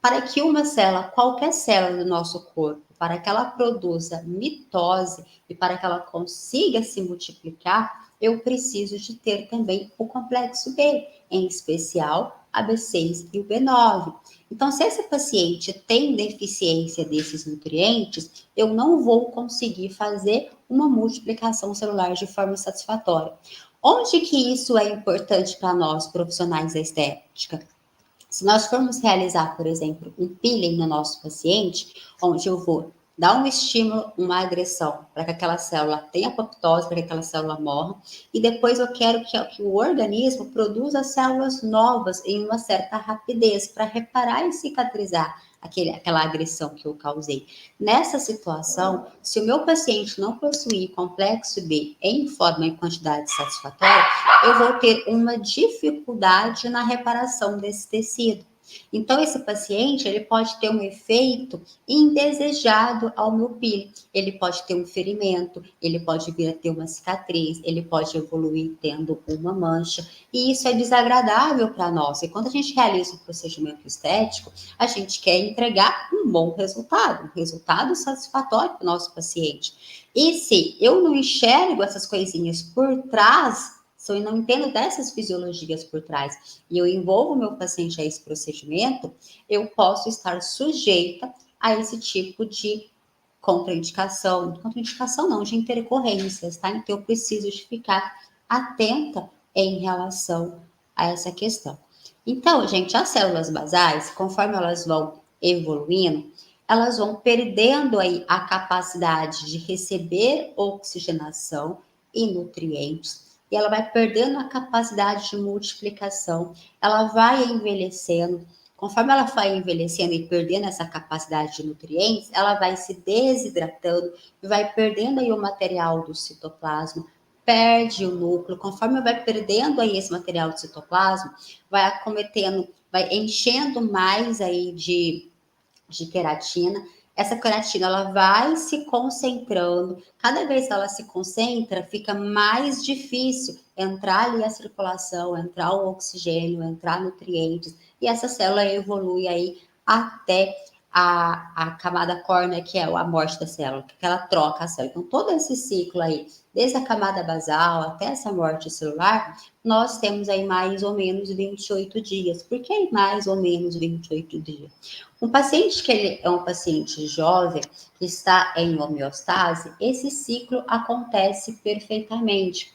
Para que uma célula, qualquer célula do nosso corpo, para que ela produza mitose e para que ela consiga se multiplicar, eu preciso de ter também o complexo B, em especial a B6 e o B9. Então, se esse paciente tem deficiência desses nutrientes, eu não vou conseguir fazer uma multiplicação celular de forma satisfatória. Onde que isso é importante para nós, profissionais da estética? Se nós formos realizar, por exemplo, um peeling no nosso paciente, onde eu vou dar um estímulo, uma agressão, para que aquela célula tenha apoptose, para que aquela célula morra, e depois eu quero que o organismo produza células novas em uma certa rapidez, para reparar e cicatrizar aquela agressão que eu causei. Nessa situação, se o meu paciente não possuir complexo B em forma e quantidade satisfatória, eu vou ter uma dificuldade na reparação desse tecido. Então, esse paciente, ele pode ter um efeito indesejado ao meu peeling. Ele pode ter um ferimento, ele pode vir a ter uma cicatriz, ele pode evoluir tendo uma mancha, e isso é desagradável para nós. E quando a gente realiza um procedimento estético, a gente quer entregar um bom resultado, um resultado satisfatório para o nosso paciente. E se eu não enxergo essas coisinhas por trás, se eu não entendo dessas fisiologias por trás e eu envolvo o meu paciente a esse procedimento, eu posso estar sujeita a esse tipo de contraindicação não, de intercorrências, tá? Então eu preciso de ficar atenta em relação a essa questão. Então, gente, as células basais, conforme elas vão evoluindo, elas vão perdendo aí a capacidade de receber oxigenação e nutrientes, e ela vai perdendo a capacidade de multiplicação, ela vai envelhecendo. Conforme ela vai envelhecendo e perdendo essa capacidade de nutrientes, ela vai se desidratando e vai perdendo aí o material do citoplasma, perde o núcleo. Conforme vai perdendo aí esse material do citoplasma, vai acometendo, vai enchendo mais aí de queratina. Essa queratina ela vai se concentrando. Cada vez que ela se concentra, fica mais difícil entrar ali a circulação, entrar o oxigênio, entrar nutrientes. E essa célula evolui aí até a camada córnea, que é a morte da célula, que ela troca a célula. Então, todo esse ciclo aí, desde a camada basal até essa morte celular, nós temos aí mais ou menos 28 dias. Por que mais ou menos 28 dias? Um paciente que ele é um paciente jovem, que está em homeostase, esse ciclo acontece perfeitamente.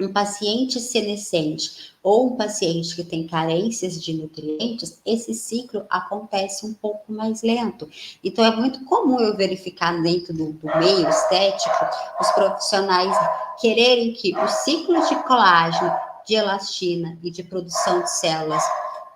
Um paciente senescente ou um paciente que tem carências de nutrientes, esse ciclo acontece um pouco mais lento. Então, é muito comum eu verificar dentro do meio estético os profissionais quererem que o ciclo de colágeno, de elastina e de produção de células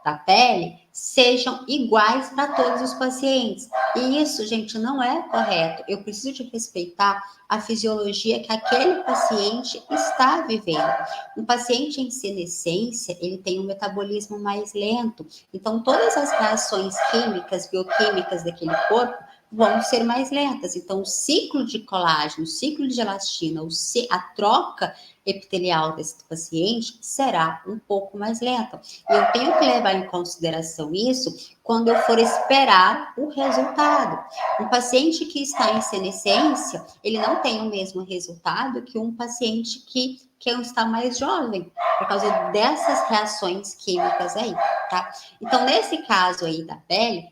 da pele sejam iguais para todos os pacientes. E isso, gente, não é correto. Eu preciso de respeitar a fisiologia que aquele paciente está vivendo. Um paciente em senescência, ele tem um metabolismo mais lento. Então, todas as reações químicas, bioquímicas daquele corpo vão ser mais lentas. Então, o ciclo de colágeno, o ciclo de elastina, a troca epitelial desse paciente será um pouco mais lenta. E eu tenho que levar em consideração isso quando eu for esperar o resultado. Um paciente que está em senescência, ele não tem o mesmo resultado que um paciente que está mais jovem, por causa dessas reações químicas aí, tá? Então, nesse caso aí da pele,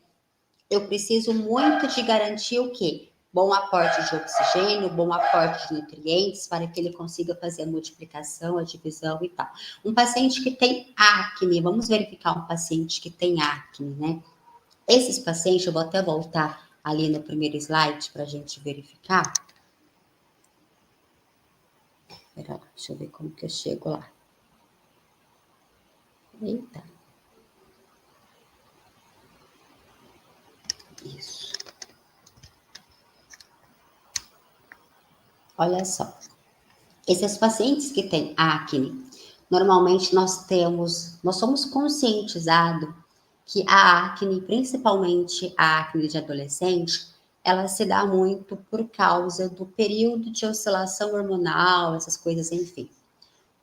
eu preciso muito de garantir o quê? Bom aporte de oxigênio, bom aporte de nutrientes, para que ele consiga fazer a multiplicação, a divisão e tal. Um paciente que tem acne, vamos verificar um paciente que tem acne, né? Esses pacientes, eu vou até voltar ali no primeiro slide para a gente verificar. Espera lá, deixa eu ver como que eu chego lá. Eita. Isso. Olha só. Esses pacientes que têm acne, normalmente nós somos conscientizados que a acne, principalmente a acne de adolescente, ela se dá muito por causa do período de oscilação hormonal, essas coisas, enfim.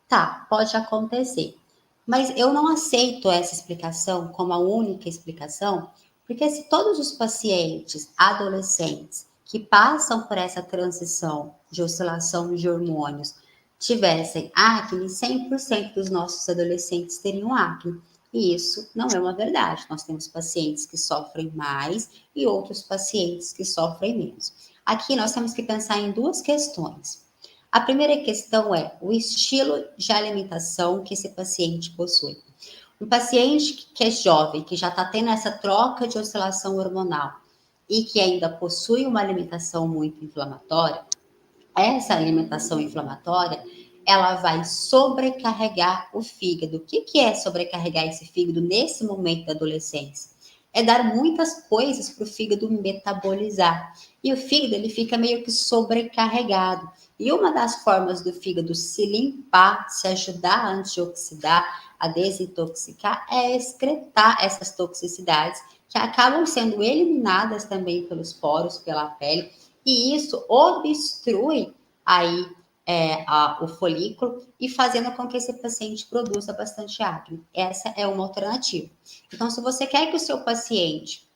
Tá, pode acontecer. Mas eu não aceito essa explicação como a única explicação, Porque se todos os pacientes adolescentes que passam por essa transição de oscilação de hormônios tivessem acne, 100% dos nossos adolescentes teriam acne. E isso não é uma verdade. Nós temos pacientes que sofrem mais e outros pacientes que sofrem menos. Aqui nós temos que pensar em duas questões. A primeira questão é o estilo de alimentação que esse paciente possui. Um paciente que é jovem, que já está tendo essa troca de oscilação hormonal e que ainda possui uma alimentação muito inflamatória, essa alimentação inflamatória, ela vai sobrecarregar o fígado. O que é sobrecarregar esse fígado nesse momento da adolescência? É dar muitas coisas para o fígado metabolizar. E o fígado, ele fica meio que sobrecarregado. E uma das formas do fígado se limpar, se ajudar a antioxidar, a desintoxicar, é excretar essas toxicidades que acabam sendo eliminadas também pelos poros, pela pele, e isso obstrui aí o folículo e fazendo com que esse paciente produza bastante acne. Essa é uma alternativa. Então, se você quer que o seu paciente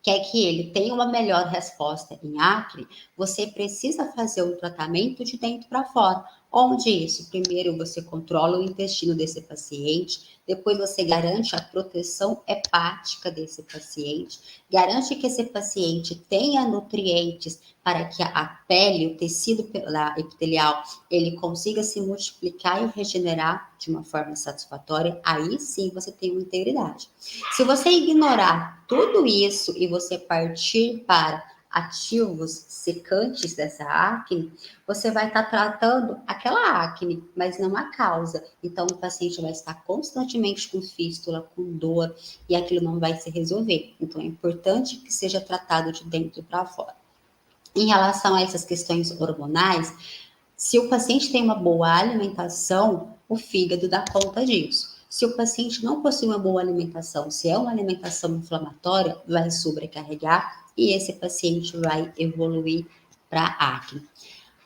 quer que ele tenha uma melhor resposta em acne, você precisa fazer um tratamento de dentro para fora. Onde isso? Primeiro você controla o intestino desse paciente, depois você garante a proteção hepática desse paciente, garante que esse paciente tenha nutrientes para que a pele, o tecido epitelial, ele consiga se multiplicar e regenerar de uma forma satisfatória. Aí sim você tem uma integridade. Se você ignorar tudo isso e você partir para ativos secantes dessa acne, você vai estar tratando aquela acne, mas não a causa. Então, o paciente vai estar constantemente com fístula, com dor, e aquilo não vai se resolver. Então, é importante que seja tratado de dentro para fora. Em relação a essas questões hormonais, se o paciente tem uma boa alimentação, o fígado dá conta disso. Se o paciente não possui uma boa alimentação, se é uma alimentação inflamatória, vai sobrecarregar e esse paciente vai evoluir para acne.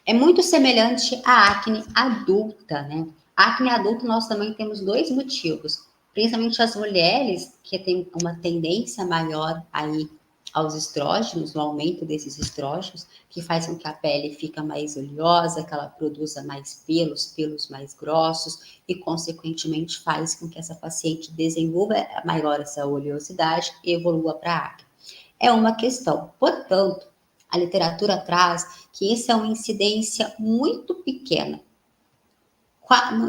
É muito semelhante à acne adulta, né? A acne adulta nós também temos dois motivos, principalmente as mulheres que têm uma tendência maior aí aos estrógenos, no aumento desses estrógenos, que faz com que a pele fica mais oleosa, que ela produza mais pelos, pelos mais grossos, e consequentemente faz com que essa paciente desenvolva maior essa oleosidade e evolua para a acne. É uma questão. Portanto, a literatura traz que isso é uma incidência muito pequena.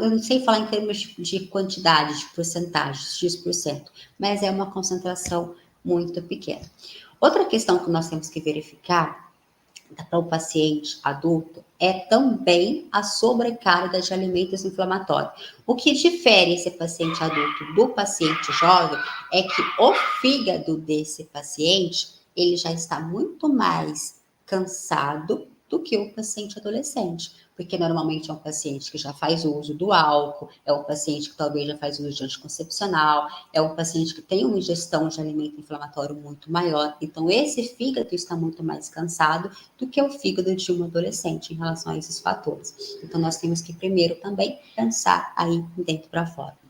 Eu não sei falar em termos de quantidade, de porcentagens, X%, mas é uma concentração muito pequena. Outra questão que nós temos que verificar para o paciente adulto é também a sobrecarga de alimentos inflamatórios. O que difere esse paciente adulto do paciente jovem é que o fígado desse paciente ele já está muito mais cansado do que o paciente adolescente, porque normalmente é um paciente que já faz uso do álcool, é um paciente que talvez já faz uso de anticoncepcional, é um paciente que tem uma ingestão de alimento inflamatório muito maior, então esse fígado está muito mais cansado do que o fígado de um adolescente em relação a esses fatores. Então nós temos que primeiro também pensar aí dentro para fora.